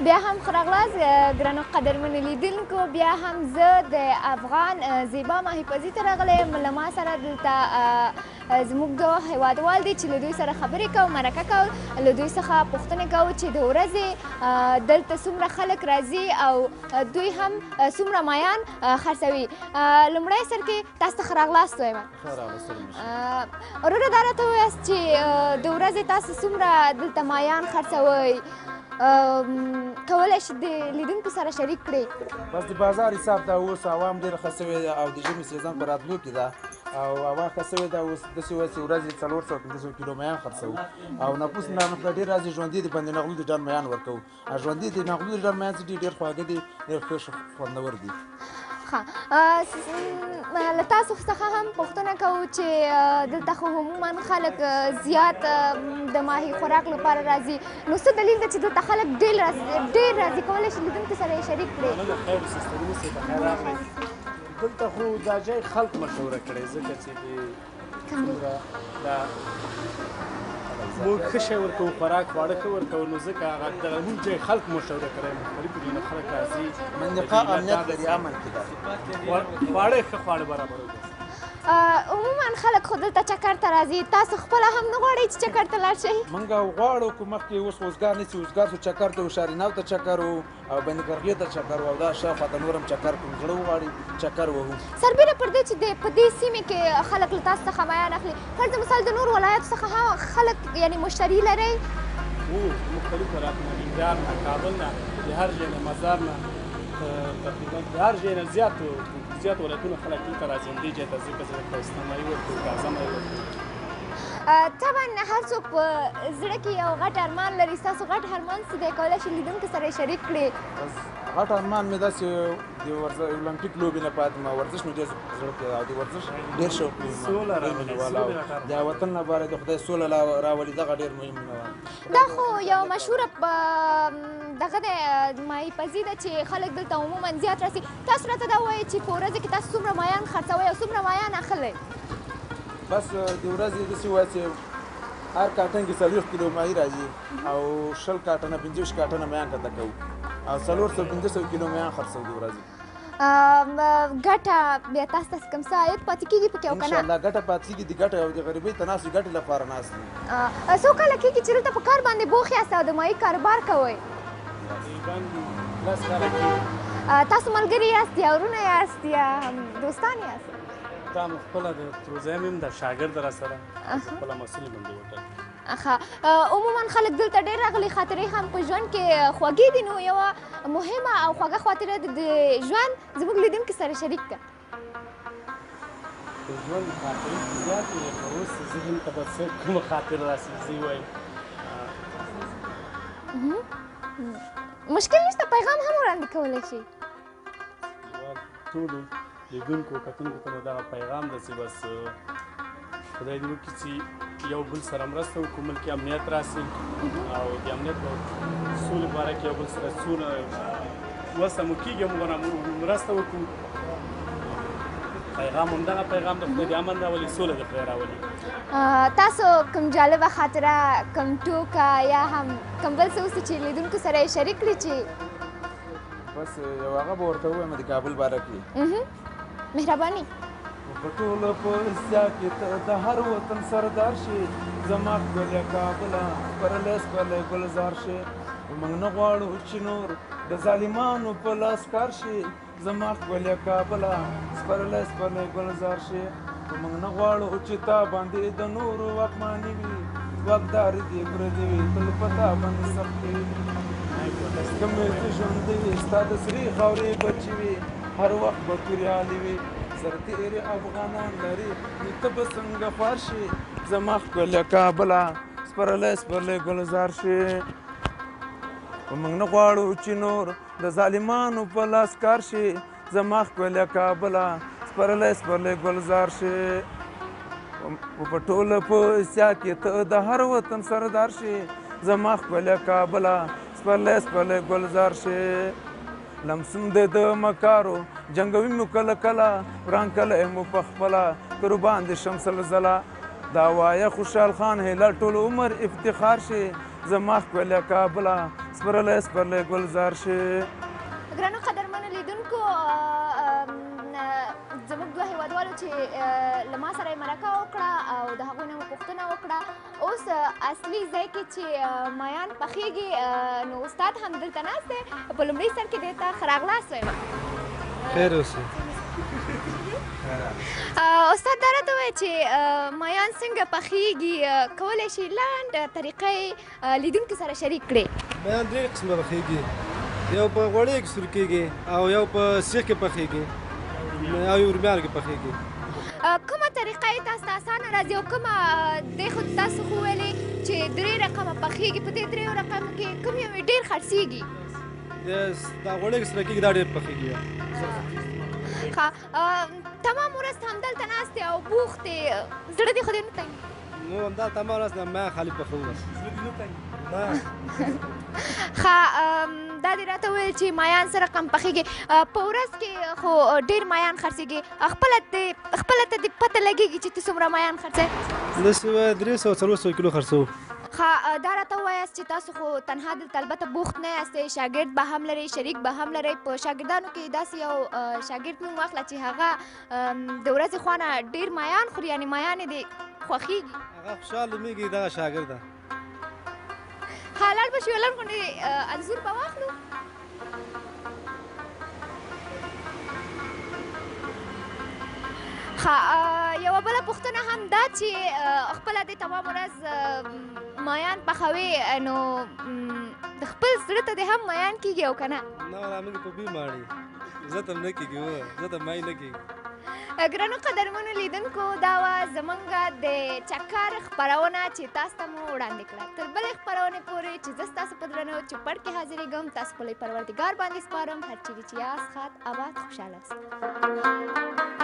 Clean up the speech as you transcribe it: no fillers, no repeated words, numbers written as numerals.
بیا هم ښه راغلاست ګرانو قدرمنو لیدونکو. بیا هم زه د افغان زیبا محفظي ته راغلی یم. له ما سره دلته زموږ دوه هیوادوال دي چې له دوی سره خبرې کوو، مرکه کوو، له دوی څخه پوښتنې کوو چې د ورځې دلته څومره خلک راځي او دوی هم څومره مایان خرڅوي. لومړی سر کې تاسو ته ښه راغلاست وایم. وروره دا راته ووایاست چې د ورځې تاسو څومره دلته مایان خرڅوئ، کولی شي د لیدونکو سره شریک کړئ؟ بس د بازار حساب دا اوس عوام ډېره ښه سوې ده او د ژمي سیزن په راتلو کې ده او هوا ښه سوې ده. اوس داسې وایي چې ورځې 400-500 کیلو میان خرڅوو او نفوس ډېر راځي. ژوندي د بند نغلو د ډان میان ورکوو او ژوندي د نغلو د ډان میان چې ډېر خواږه دي، ډېر ښه خوندور دي. له تاسو څخه هم پوښتنه کوو چې دلته خو عموما خلک زیات د ماهي خوراک لپاره راځي، نو څه دلیل ده چې دلته خلک ډېر راځي؟ کولی شي لیدونکو سره یې شریک کړئ؟ دلته خو دا ځای خلک مشهوره کړی ځکه چې موږ ښه شی ورکوو، خوراک خواړه ښه ورکوو، نو ځکه هغه دغه موږ ځای خلک مشهوره کړی، مختلفو ځایونو خلک راځي، منطقه امنیت لري، امن کې ده، خواړه ښه خواړه برابروي. عموما خلک خو دلته چکر ته راځي، تاسو خپله هم نه غواړئ چې چکر ته لاړ شئ؟ موږ غواړو که مخکې اوس اوزګار نه سي، اوزګار سو چکر ته وو، شاریناو ته چکر وو او بندګرغلې ته چکر وو او دا شاوخوا ته نور هم چکر کوم زړه وغواړي چکر وهو. سربیره پر دې چې په دې سیمې کې خلک له تاسو څخه مایان اخلي، فرض مثال د نور ولایاتو څخه خلک یعنی مشتري لرئ؟ مختلف ولایتونه، ننګرهار نه، کابل نه، د هر ځای نه، مزار نه، تقریبا د هر ځای نه زیات ولایتونه خلک دلته راځي همدې ځای ته، ځکه چې ښایسته مایي ورکوو، تازه مایي ورکوو. طبعا هر څوک په زړه کې یو غټ ارمان لري. ستاسو غټ ارمان څه دی؟ کولی شي لیدونکو سره یې شریک کړي؟ غټ ارمان مې داسې د اولمپیک لوبې نه پاتې ما ورزش مې ډېر زړه کې او د ورزش ډېر شوق مې د وطن لپاره د خدای سوله راولي، دغه ډېر مهم مینوال. دا خو یو مشهوره دغه د محفظي ده چې خلک دلته عموما زیات راځي. تاسو راته دا ووایئ چې په ورځې کې تاسو څومره مایان خرڅوئ او څومره مایان اخلئ؟ بس د ورځې داسې وایي چې هر کارټن کې 40 کیلو ماهي راځي او 20 کارټنه 25 کارټنه میان کته کوو او 400-500 کیلو میان خرڅوو د ورځې. ګټه بیا تاسو ته کوم څه عاید پاتې کېږي پکې او که نه؟ انشاءالله ګټه پاتې کېږي، د ګټې او د غریبۍ ته ناست ګټې لپاره ناست دي. څو کاله کېږي چې دلته په کار باندې بوخ یاست او د ماهي کاروبار کوئ؟ تاسو ملګري یاست یا ورونه یاست یا دوستان یاست؟ دا مې خپله د پروزیم یم، د شاګرد راسره خپله مسؤل یم د هوټل. عموما خلک دلته ډېر راغلي، خاطرې هم په ژوند کې خوږې دي، نو یوه مهمه او خوږه خاطره د ژوند زموږ لیدونکي سره شریک کړه. د ژوند خاطرې زیاتې دي، خو اوس ذهن ته به څه کومه خاطره راسي زه یې وایم. مشکل نشته، پیغام هم وړاندې کولی شي. ټولو لیدونکو کتونکو ته مې دغه پیغام ده چې بس خدای دې وکړي چې یو بل سره مرسته وکړو، ملک کې امنیت راسي او د امنیت او سولې په باره کې یو بل سره څونه وسه مو کېږي موږ مرسته وکړو. پیغام همدغه پیغام د خدای د امن راولي، سوله د خدای راولي. تاسو کوم جالبه خاطره، کوم ټوکه یا هم کوم بل څه اوس چې لیدونکو سره یې شریک کړي چې بس یو هغه به ورته ووایم د کابل باره کې؟ مهرباني. په ټوله په اسیا کې ته د هر وطن سردار شې، زما ښکلې کابله سپرلی ګلزار شې. موږ نه غواړو چې نور د ظالمانو په لاس کار شي، زما ښکلې کابله سپرلی ګلزار شې. موږ نه غواړو چې تا باندې د نورو واکماني وي، واکداري دې ګردې وي تل په تا باندې سختې وي. کومې چې ژوندی وي ستا د سرې خاورې بچې وي، هر وخت به توریالې وي، سرتېرې افغانان لري نو ته به څنګه خوار شې، زما ښکلې کابله سپرلی ګلزار شې. موږ نه غواړو چې نور د ظالمانو په لاس کار شي، زما ښکلې کابله سپرلی ګلزار شې. په ټوله په اسیا کې ته د هر وطن سردار شې، زما ښکلې کابله سپرلی ګلزار شې. لمسون دې د مکارو جنګوي مو کله کله، وران کله مو په خپله قربان دې شمس الزله. دا وایه خوشحال خان هیله ټول عمر افتخار شي، زما ښکلې کابله سپرلی سپرلی ګلزار شي. ګرانو قدرمنو لیدونکو زموږ دوه هیوادوالو چې له ما سره یې مرکه وکړه او د هغوی نه مو پوښتنه وکړه اوس اصلي ځای کې چې مایان پخیږي نو استاد هم دلته ناست دی. په لومړي سر کې دې ته ښه راغلاست وایم. خیر اوسې. استاد دا راته ووایه چې مایان څنګه پخیږي، کولی شي لنډ طریقه یې لیدونکو سره شریک کړې. مایان درې قسمه پخیږي، یو په غوړیو کې سور کېږي او یو په سیخ کې پخیږي او یو رومیانو کې پخیږي. کومه طریقه یې تاسو ته اسانه راځي او کومه دی خو تاسو خو ویلې چې درې رقمه پخیږي، په دې دریو رقمو کې کوم یو یې ډېر خرڅېږي؟ دا غوړیو کې سره کېږي دا ډېر پخیږي. ښه تمام ورځ همدلته ناست یې او بوخت یې، زړه دې خو دې نه تنګي؟ نو همدا تمام ورځ نه ما خالي پخوو بس. ښه دا دې راته وویل چې مایان څه رقم پخیږي. په ورځ کې خو ډېر مایان خرڅېږي، خپله ته دې پته لګېږي چې ته څومره مایان خرڅوې؟ 300-400 کیلو خرڅوو. ښه دا راته ووایاست چې تاسو خو تنها دلته البته بوخت نه یاستئ، شاګرد به هم لرئ، شریک به هم لرئ. په شاګردانو کې داسې یو شاګرد نوم واخله چې هغه د ورځې خوا نه ډېر مایان خوري، یعنې مایان یې دې خوښېږي. هغه خوشحاله لومېږي دغه شاګرد ده. ښه لاړ به شو، یو لنډ غوندې انځور به واخلو. ښه یوه بله پوښتنه هم دا چې خپله دې تمام ورځ مایان پخوې نو د خپل زړه ته دې هم مایان کېږي او که نه؟ نه موږ په بي ماړي عزت هم نه کېږي، عزت هم مای نه کېږي. ګرانو قدرمنو لیدونکو دا وه زموږ د چکر خپرونه چې تاسو ته مو وړاندې کړه. تر بلې خپرونې پورې چې زه ستاسو په درنو چوپړ کې حاضرېږم، تاسو خپل پروردګار باندې سپارم. هر چیرې چې یاست ښاد، اباد، خوشحاله اوسئ.